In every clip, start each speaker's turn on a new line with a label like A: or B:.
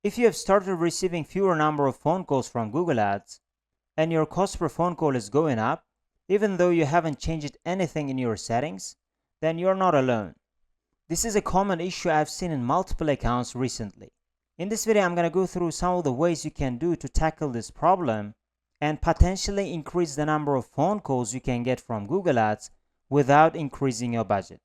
A: If you have started receiving fewer number of phone calls from Google Ads and your cost per phone call is going up, even though you haven't changed anything in your settings, then you're not alone. This is a common issue I've seen in multiple accounts recently. In this video, I'm going to go through some of the ways you can do to tackle this problem and potentially increase the number of phone calls you can get from Google Ads without increasing your budget.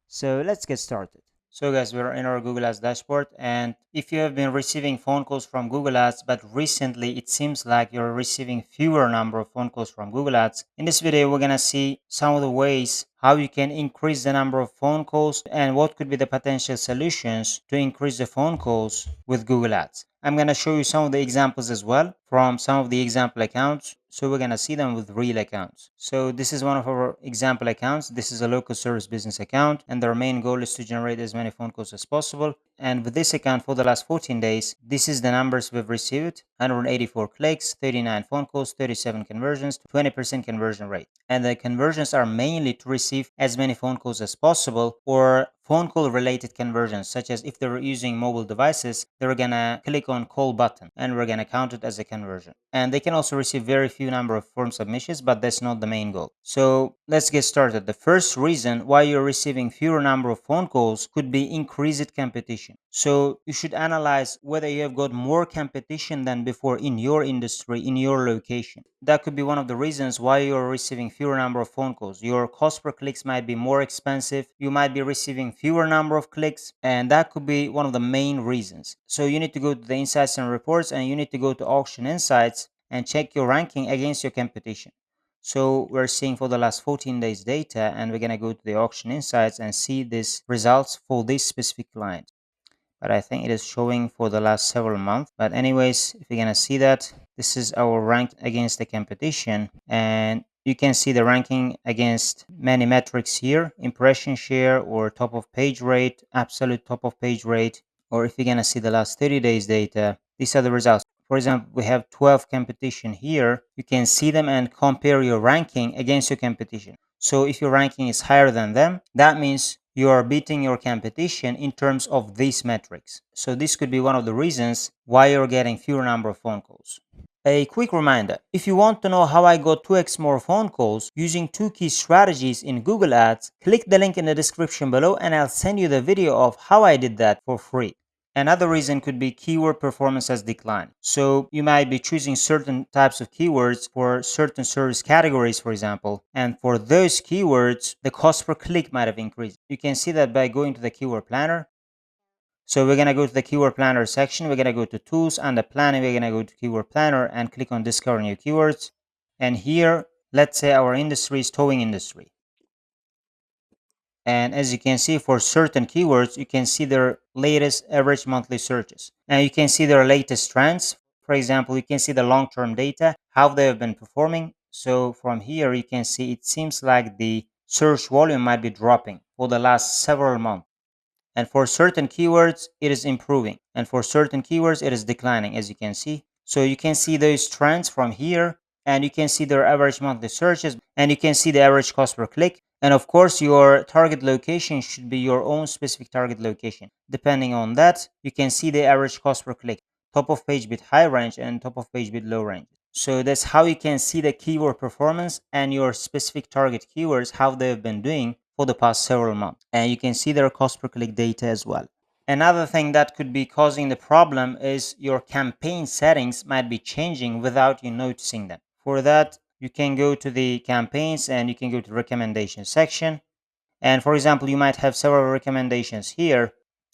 A: So let's get started. So guys, we're in our Google Ads dashboard, and if you have been receiving phone calls from Google Ads, but recently it seems like you're receiving fewer number of phone calls from Google Ads, in this video we're gonna see some of the ways how you can increase the number of phone calls and what could be the potential solutions to increase the phone calls with Google Ads. I'm gonna show you some of the examples as well from some of the example accounts. So we're gonna see them with real accounts. So this is one of our example accounts. This is a local service business account, and their main goal is to generate as many phone calls as possible. And with this account for the last 14 days, this is the numbers we've received: 184 clicks, 39 phone calls, 37 conversions, 20% conversion rate. And the conversions are mainly to receive as many phone calls as possible, or phone call related conversions, such as if they're using mobile devices, they're gonna click on call button and we're gonna count it as a conversion. And they can also receive very few number of form submissions, but that's not the main goal. So let's get started. The first reason why you're receiving fewer number of phone calls could be increased competition. So you should analyze whether you have got more competition than before in your industry, in your location. That could be one of the reasons why you're receiving fewer number of phone calls. Your cost per clicks might be more expensive. You might be receiving fewer number of clicks, and that could be one of the main reasons. So you need to go to the insights and reports, and you need to go to auction insights and check your ranking against your competition. So we're seeing for the last 14 days data, and we're going to go to the auction insights and see these results for this specific client. But I think it is showing for the last several months. But anyways, if you're going to see that, this is our rank against the competition, and you can see the ranking against many metrics here: impression share, or top of page rate, absolute top of page rate. Or if you're going to see the last 30 days data, these are the results. For example, we have 12 competition here. You can see them and compare your ranking against your competition. So if your ranking is higher than them, that means you are beating your competition in terms of these metrics. So this could be one of the reasons why you're getting fewer number of phone calls. A quick reminder: if you want to know how I got 2x more phone calls using 2 key strategies in Google Ads, click the link in the description below and I'll send you the video of how I did that for free. Another reason could be keyword performance has declined. So you might be choosing certain types of keywords for certain service categories, for example, and for those keywords, the cost per click might have increased. You can see that by going to the keyword planner. So we're going to go to the keyword planner section. We're going to go to tools, and the planning, we're going to go to keyword planner and click on discover new keywords. And here, let's say our industry is towing industry. And as you can see, for certain keywords, you can see their latest average monthly searches. And you can see their latest trends. For example, you can see the long-term data, how they have been performing. So from here, you can see it seems like the search volume might be dropping for the last several months. And for certain keywords, it is improving. And for certain keywords, it is declining, as you can see. So you can see those trends from here, and you can see their average monthly searches, and you can see the average cost per click. And of course, your target location should be your own specific target location. Depending on that, you can see the average cost per click, top of page bid high range and top of page bid low range. So that's how you can see the keyword performance and your specific target keywords, how they've been doing for the past several months. And you can see their cost per click data as well. Another thing that could be causing the problem is your campaign settings might be changing without you noticing them. For that, you can go to the campaigns and you can go to recommendation section. And for example, you might have several recommendations here,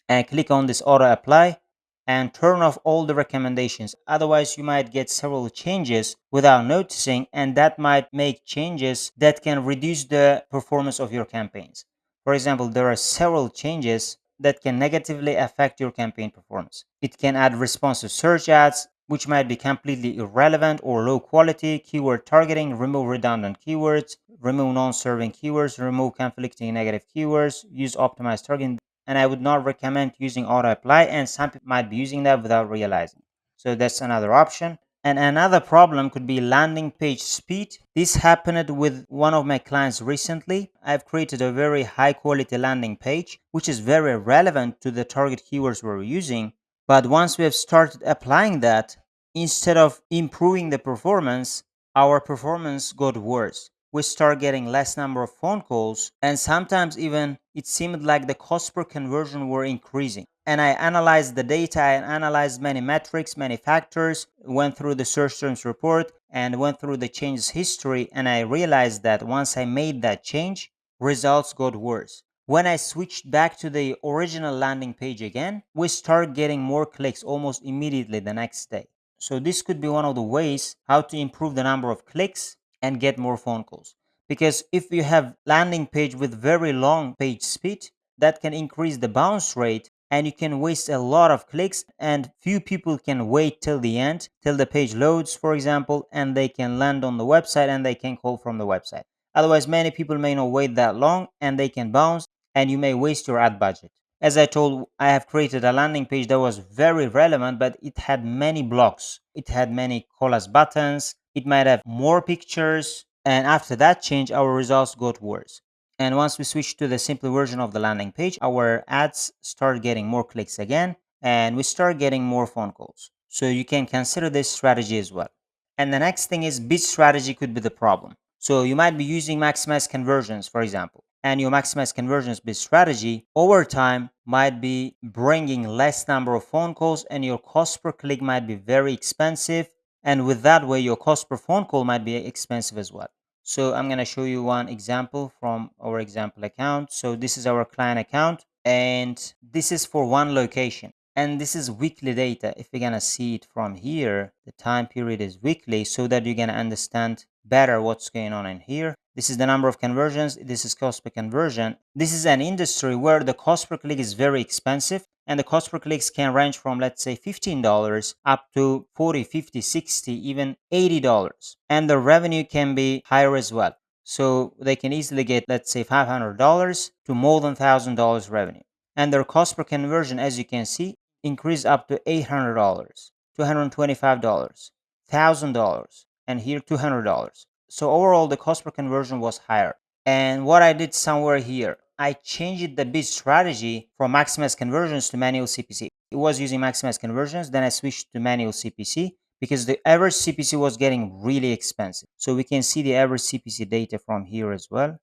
A: and click on this auto apply and turn off all the recommendations. Otherwise, you might get several changes without noticing, and that might make changes that can reduce the performance of your campaigns. For example, there are several changes that can negatively affect your campaign performance. It can add responsive search ads, which might be completely irrelevant or low quality, keyword targeting, remove redundant keywords, remove non-serving keywords, remove conflicting negative keywords, use optimized targeting. And I would not recommend using auto apply, and some people might be using that without realizing. So that's another option. And another problem could be landing page speed. This happened with one of my clients recently. I've created a very high quality landing page, which is very relevant to the target keywords we're using. But once we have started applying that, instead of improving the performance, our performance got worse. We start getting less number of phone calls, and sometimes even it seemed like the cost per conversion were increasing. And I analyzed the data, I analyzed many metrics, many factors, went through the search terms report and went through the changes history, and I realized that once I made that change, results got worse. When I switched back to the original landing page again, we start getting more clicks almost immediately the next day. So this could be one of the ways how to improve the number of clicks and get more phone calls. Because if you have landing page with very long page speed, that can increase the bounce rate and you can waste a lot of clicks, and few people can wait till the end, till the page loads, for example, and they can land on the website and they can call from the website. Otherwise, many people may not wait that long and they can bounce and you may waste your ad budget. As I told, I have created a landing page that was very relevant, but it had many blocks. It had many call us buttons. It might have more pictures. And after that change, our results got worse. And once we switch to the simple version of the landing page, our ads start getting more clicks again, and we start getting more phone calls. So you can consider this strategy as well. And the next thing is bid strategy could be the problem. So you might be using maximize conversions, for example, and your maximize conversions bid strategy over time might be bringing less number of phone calls, and your cost per click might be very expensive. And with that way, your cost per phone call might be expensive as well. So I'm going to show you one example from our example account. So this is our client account, and this is for one location. And this is weekly data. If you're going to see it from here, the time period is weekly, so that you're going to understand better what's going on in here. This is the number of conversions. This is cost per conversion. This is an industry where the cost per click is very expensive, and the cost per clicks can range from, let's say, $15 up to $40, $50, $60, even $80. And the revenue can be higher as well. So they can easily get, let's say, $500 to more than $1,000 revenue. And their cost per conversion, as you can see, increased up to $800, $225, $1,000, and here $200. So overall, the cost per conversion was higher. And what I did somewhere here, I changed the bid strategy from maximize conversions to manual CPC. It was using maximize conversions, then I switched to manual CPC because the average CPC was getting really expensive. So we can see the average CPC data from here as well.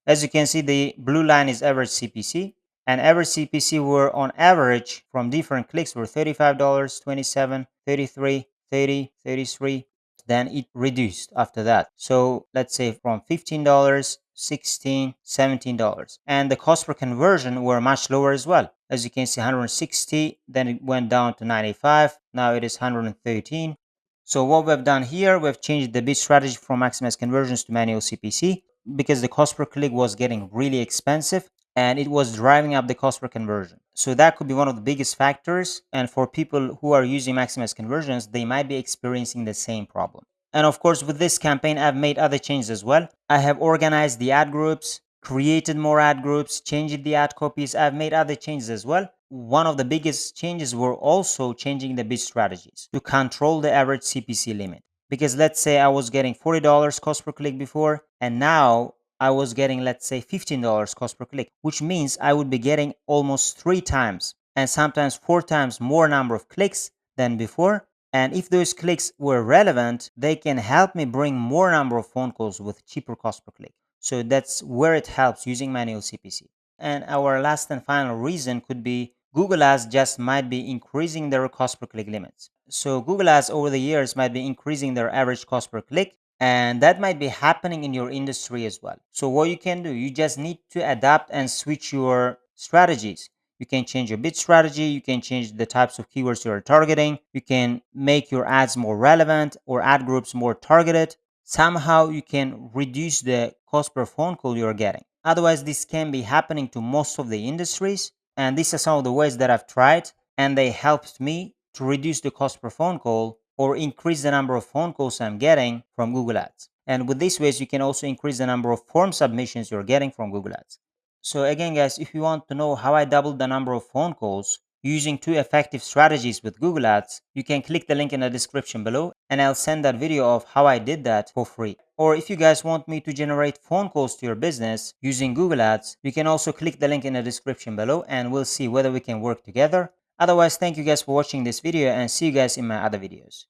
A: As you can see, the blue line is average CPC, and average CPC were on average from different clicks were $35, $27, $33, $30, $33. Then it reduced after that. So let's say from $15, $16, $17. And the cost per conversion were much lower as well. As you can see, 160, then it went down to 95. Now it is 113. So what we've done here, we've changed the bid strategy from maximize conversions to manual CPC because the cost per click was getting really expensive and it was driving up the cost per conversion. So that could be one of the biggest factors. And for people who are using maximize conversions, they might be experiencing the same problem. And of course, with this campaign, I've made other changes as well. I have organized the ad groups, created more ad groups, changed the ad copies. I've made other changes as well. One of the biggest changes were also changing the bid strategies to control the average CPC limit. Because let's say I was getting $40 cost per click before, and now I was getting, let's say, $15 cost per click, which means I would be getting almost 3 times and sometimes 4 times more number of clicks than before. And if those clicks were relevant, they can help me bring more number of phone calls with cheaper cost per click. So that's where it helps using manual CPC. And our last and final reason could be Google Ads just might be increasing their cost per click limits. So Google Ads over the years might be increasing their average cost per click, and that might be happening in your industry as well. So what you can do, you just need to adapt and switch your strategies. You can change your bid strategy, you can change the types of keywords you are targeting, you can make your ads more relevant or ad groups more targeted. Somehow you can reduce the cost per phone call you're getting. Otherwise, this can be happening to most of the industries. And these are some of the ways that I've tried, and they helped me to reduce the cost per phone call or increase the number of phone calls I'm getting from Google Ads. And with these ways, you can also increase the number of form submissions you're getting from Google Ads. So again, guys, if you want to know how I doubled the number of phone calls using 2 effective strategies with Google Ads, you can click the link in the description below and I'll send that video of how I did that for free. Or if you guys want me to generate phone calls to your business using Google Ads, you can also click the link in the description below and we'll see whether we can work together. Otherwise, thank you guys for watching this video and see you guys in my other videos.